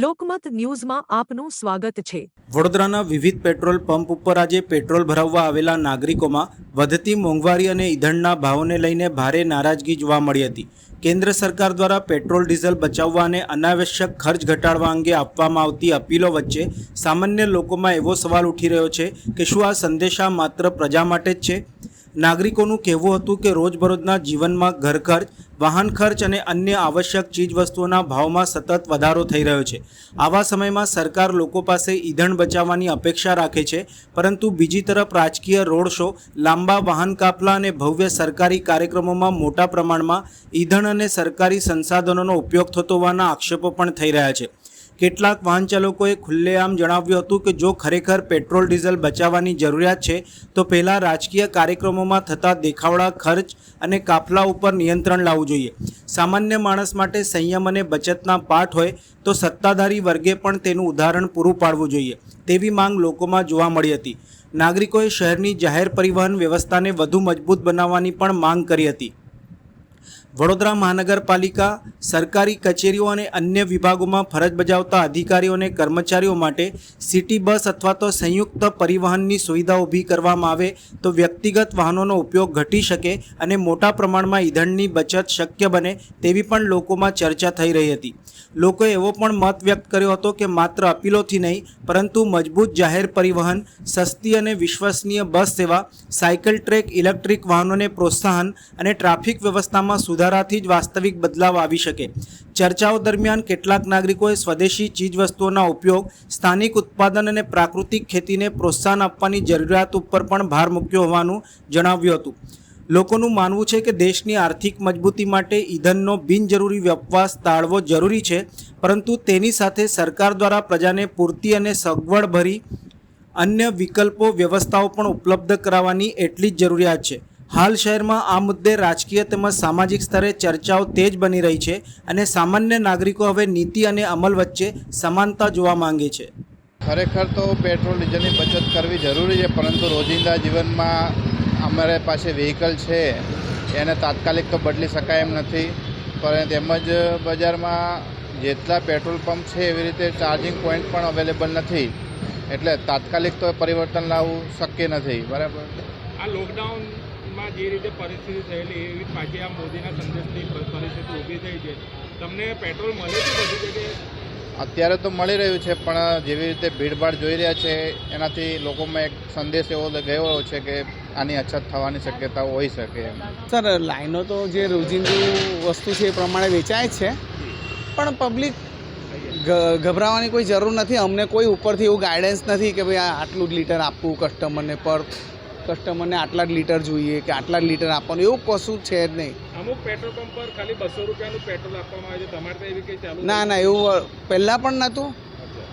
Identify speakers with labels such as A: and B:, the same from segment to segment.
A: લોકમત ન્યૂઝમાં આપનું સ્વાગત છે।
B: વડોદરાના વિવિધ પેટ્રોલ પંપ ઉપર આજે પેટ્રોલ ભરાવવા આવેલા નાગરિકોમાં વધતી મોંઘવારી અને ઈંધણના ભાવોને લઈને ભારે નારાજગી જોવા મળી હતી। કેન્દ્ર સરકાર દ્વારા પેટ્રોલ ડીઝલ બચાવવા અને અનાવશ્યક ખર્ચ ઘટાડવા અંગે આપવામાં આવતી અપીલો વચ્ચે સામાન્ય લોકોમાં એવો સવાલ ઉઠી રહ્યો છે કે શું આ સંદેશા માત્ર પ્રજા માટે જ છે? નાગરિકોનું કહેવું હતું કે રોજબરોજના જીવનમાં ઘર ખર્ચ, વાહન ખર્ચ અને અન્ય આવશ્યક ચીજવસ્તુઓના ભાવમાં સતત વધારો થઈ રહ્યો છે। આવા સમયમાં સરકાર લોકો પાસે ઈંધણ બચાવવાની અપેક્ષા રાખે છે, પરંતુ બીજી તરફ રાજકીય રોડ શો, લાંબા વાહન કાફલા અને ભવ્ય સરકારી કાર્યક્રમોમાં મોટા પ્રમાણમાં ઈંધણ અને સરકારી સંસાધનોનો ઉપયોગ થતો હોવાના આક્ષેપો પણ થઈ રહ્યા છે। કેટલાક વાહન ચાલકોએ ખુલ્લેઆમ જણાવ્યું હતું કે જો ખરેખર પેટ્રોલ ડીઝલ બચાવવાની જરૂરિયાત છે તો પહેલાં રાજકીય કાર્યક્રમોમાં થતા દેખાવડા ખર્ચ અને કાફલા ઉપર નિયંત્રણ લાવવું જોઈએ। સામાન્ય માણસ માટે સંયમ અને બચતના પાઠ હોય તો સત્તાધારી વર્ગે પણ તેનું ઉદાહરણ પૂરું પાડવું જોઈએ તેવી માંગ લોકોમાં જોવા મળી હતી। નાગરિકોએ શહેરની જાહેર પરિવહન વ્યવસ્થાને વધુ મજબૂત બનાવવાની પણ માંગ કરી હતી। વડોદરા મહાનગરપાલિકા સરકારી કચેરીઓ અને અન્ય વિભાગોમાં ફરજ બજાવતા અધિકારીઓ અને કર્મચારીઓ માટે સિટી બસ અથવા તો સંયુક્ત પરિવહનની સુવિધા ઊભી કરવામાં આવે તો વ્યક્તિગત વાહનોનો ઉપયોગ ઘટી શકે અને મોટા પ્રમાણમાં ઈંધણની બચત શક્ય બને તેવી પણ લોકોમાં ચર્ચા થઈ રહી હતી। લોકોએ એવો પણ મત વ્યક્ત કર્યો હતો કે માત્ર અપીલોથી નહીં પરંતુ મજબૂત જાહેર પરિવહન, સસ્તી અને વિશ્વસનીય બસ સેવા, સાયકલ ટ્રેક, ઇલેક્ટ્રિક વાહનોને પ્રોત્સાહન અને ટ્રાફિક વ્યવસ્થામાં સુધારાથી જ વાસ્તવિક બદલાવ આવી શકે। ચર્ચાઓ દરમિયાન કેટલાક નાગરિકોએ સ્વદેશી ચીજવસ્તુઓના ઉપયોગ, સ્થાનિક ઉત્પાદન અને પ્રાકૃતિક ખેતીને પ્રોત્સાહન આપવાની જરૂરિયાત ઉપર પણ ભાર મૂક્યો હોવાનું જણાવ્યું હતું। લોકોનું માનવું છે કે દેશની આર્થિક મજબૂતી માટે ઈંધણનો બિનજરૂરી વપરાશ ટાળવો જરૂરી છે, પરંતુ તેની સાથે સરકાર દ્વારા પ્રજાને પૂરતી અને સગવડભરી અન્ય વિકલ્પો વ્યવસ્થાઓ પણ ઉપલબ્ધ કરાવવાની એટલી જ જરૂરિયાત છે। હાલ શહેરમાં આ મુદ્દે રાજકીય તેમજ સામાજિક સ્તરે ચર્ચાઓ તેજ બની રહી છે અને સામાન્ય નાગરિકો હવે નીતિ અને અમલ વચ્ચે સમાનતા જોવા માંગે છે।
C: ખરેખર તો પેટ્રોલ ડીઝલની બચત કરવી જરૂરી છે, પરંતુ રોજિંદા જીવનમાં અમારે પાસે વ્હીકલ છે એને તાત્કાલિક તો બદલી શકાય એમ નથી, પણ તેમજ બજારમાં જેટલા પેટ્રોલ પંપ છે એવી રીતે ચાર્જિંગ પોઈન્ટ પણ અવેલેબલ નથી, એટલે તાત્કાલિક તો પરિવર્તન લાવવું શક્ય નથી। બરાબર,
D: આ લોકડાઉનમાં જે રીતે પરિસ્થિતિ થયેલી એવી પાછી આ મોદીના સંદેશથી પરિસ્થિતિ ઊભી થઈ છે, તમને પેટ્રોલ મળે છે બધી જગ્યાએ?
C: અત્યારે તો મળી રહ્યું છે, પણ જેવી રીતે ભીડભાડ જોઈ રહ્યા છે એનાથી લોકોમાં એક સંદેશ એવો ગયો છે કે આની અછત થવાની શક્યતાઓ હોઈ શકે।
E: સર, લાઈનો તો જે રોજિંદુ વસ્તુ છે એ પ્રમાણે વેચાય છે, પણ પબ્લિક ગભરાવાની કોઈ જરૂર નથી। અમને કોઈ ઉપરથી એવું ગાઈડન્સ નથી કે ભાઈ આટલું જ લીટર આપવું કસ્ટમરને, કસ્ટમરને આટલા જ લીટર જોઈએ કે આટલા જ લીટર આપવાનું, એવું કશું છે જ નહીં।
D: અમુક પેટ્રોલ પંપ પર ખાલી 200 રૂપિયાનું પેટ્રોલ આપવામાં આવે છે, તમારે તો એવી કંઈ ચાલુ?
E: ના, એવું પહેલાં પણ નહોતું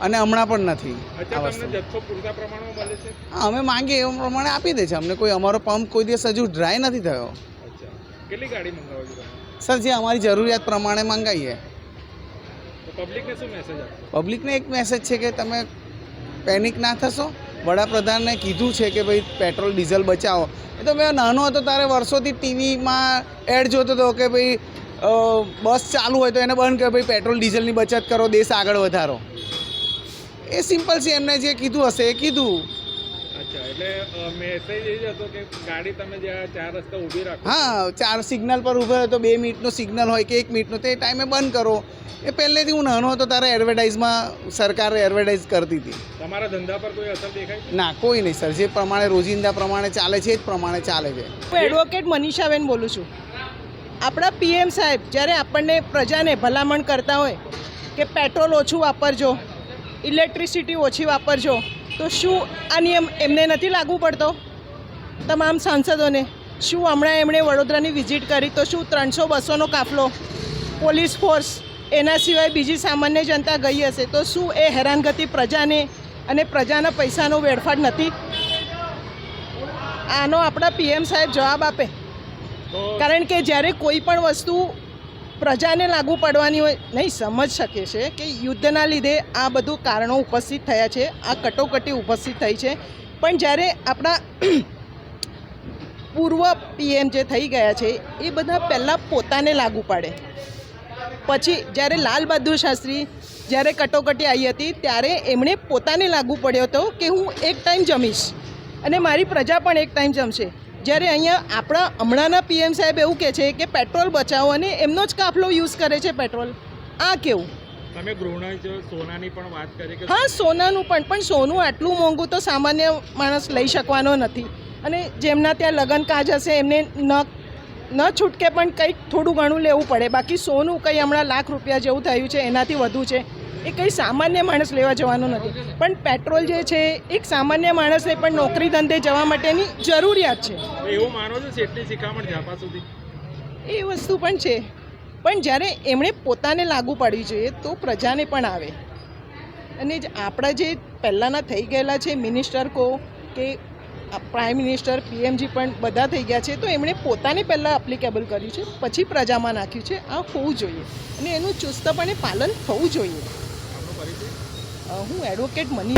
E: અને હમણાં પણ નથી।
D: અચ્છા, તમને જથ્થો પૂરતા પ્રમાણમાં મળે છે?
E: હા, અમે માંગીએ એ પ્રમાણે આપી દે છે અમને। કોઈ અમારો પંપ કોઈ દિવસ હજુ ડ્રાય નથી થયો।
D: અચ્છા, કેટલી ગાડી મંગાવો છો તમે?
E: સર, જે અમારી જરૂરિયાત પ્રમાણે મંગાવીએ।
D: તો પબ્લિકને શું મેસેજ આપશો?
E: પબ્લિકને એક મેસેજ છે કે તમે પેનિક ના થશો। વડાપ્રધાને કીધું છે કે ભાઈ પેટ્રોલ ડીઝલ બચાવો। એ તો મેં નાનો હતો ત્યારે વર્ષોથી ટીવીમાં એડ જોતો હતો કે ભાઈ બસ ચાલુ હોય તો એને બંધ કરો, ભાઈ પેટ્રોલ ડીઝલની બચત કરો, દેશ આગળ વધારો। એ સિમ્પલ છે, એમને જે કીધું હશે એ કીધું।
D: અચ્છા, એટલે મેસેજ એ જ હતો કે ગાડી તમે જ્યાં 4 રસ્તા ઊભી રાખો,
E: હા, 4 સિગ્નલ પર ઊભા હોય તો 2 મિનિટનો સિગ્નલ હોય કે 1 મિનિટનો, તે ટાઈમે બંધ કરો। એ પહેલેથી હું નાનો હતો ત્યારે એડવર્ટાઇઝમાં સરકારે એડવર્ટાઇઝ કરતી હતી।
D: તમારા ધંધા પર કોઈ અસર દેખાય?
E: ના, કોઈ નહીં સર, જે પ્રમાણે રોજિંદા પ્રમાણે ચાલે છે એ જ પ્રમાણે ચાલે છે।
F: હું એડવોકેટ મનીષાબેન બોલું છું। આપણા પીએમ સાહેબ જ્યારે આપણને પ્રજાને ભલામણ કરતા હોય કે પેટ્રોલ ઓછું વાપરજો, ઇલેક્ટ્રિસિટી ઓછી વાપરજો, તો શું આ નિયમ એમને નથી લાગુ પડતો? તમામ સાંસદોને શું હમણાં એમણે વડોદરાની વિઝિટ કરી તો શું 300-200નો કાફલો, પોલીસ ફોર્સ, એના સિવાય બીજી સામાન્ય જનતા ગઈ હશે તો શું એ હેરાનગતિ પ્રજાને અને પ્રજાના પૈસાનો વેડફાટ નથી? આનો આપણા પીએમ સાહેબ જવાબ આપે, કારણ કે જ્યારે કોઈ પણ વસ્તુ પ્રજાને લાગુ પડવાની હોય નહીં સમજ શકે છે કે યુદ્ધના લીધે આ બધું કારણો ઉપસ્થિત થયા છે, આ કટોકટી ઉપસ્થિત થઈ છે, પણ જ્યારે આપણા પૂર્વ પીએમ જે થઈ ગયા છે એ બધા પહેલાં પોતાને લાગુ પાડે, પછી જ્યારે લાલ બહાદુર શાસ્ત્રી જ્યારે કટોકટી આવી હતી ત્યારે એમણે પોતાને લાગુ પડ્યો હતો કે હું એક ટાઈમ જમીશ અને મારી પ્રજા પણ એક ટાઈમ જમશે. જ્યારે અહીંયા આપણા હમણાંના પીએમ સાહેબ એવું કહે છે કે પેટ્રોલ બચાવો અને એમનો જ કાફલો યુઝ કરે છે પેટ્રોલ. આ કેવું?
D: તમે ગૃહિણી છો, સોનાની પણ વાત કરી કે
F: હા, સોનાનું પણ સોનું આટલું મોંઘું તો સામાન્ય માણસ લઈ શકવાનો નથી. અને જેમના ત્યાં લગ્ન કાજ હશે એમને ન છૂટકે પણ કંઈક થોડું ઘણું લેવું પડે. બાકી સોનું કંઈ હમણાં લાખ રૂપિયા જેવું થયું છે, એનાથી વધુ છે. એ કંઈ સામાન્ય માણસ લેવા જવાનું નથી. પણ પેટ્રોલ જે છે એક સામાન્ય માણસને પણ નોકરી ધંધે જવા માટેની જરૂરિયાત છે.
D: એવું માનો છો શેઠની શિખામણ જાપા સુધી?
F: એ વસ્તુ પણ છે, પણ જ્યારે એમણે પોતાને લાગુ પાડવી જોઈએ તો પ્રજાને પણ આવે. અને આપણા જે પહેલાંના થઈ ગયેલા છે મિનિસ્ટર કહો કે પ્રાઇમ મિનિસ્ટર, પીએમજી પણ બધા થઈ ગયા છે, તો એમણે પોતાને પહેલાં એપ્લિકેબલ કર્યું છે, પછી પ્રજામાં નાખ્યું છે. આ હોવું જોઈએ અને એનું ચુસ્તપણે પાલન થવું જોઈએ. હું એડવોકેટ મની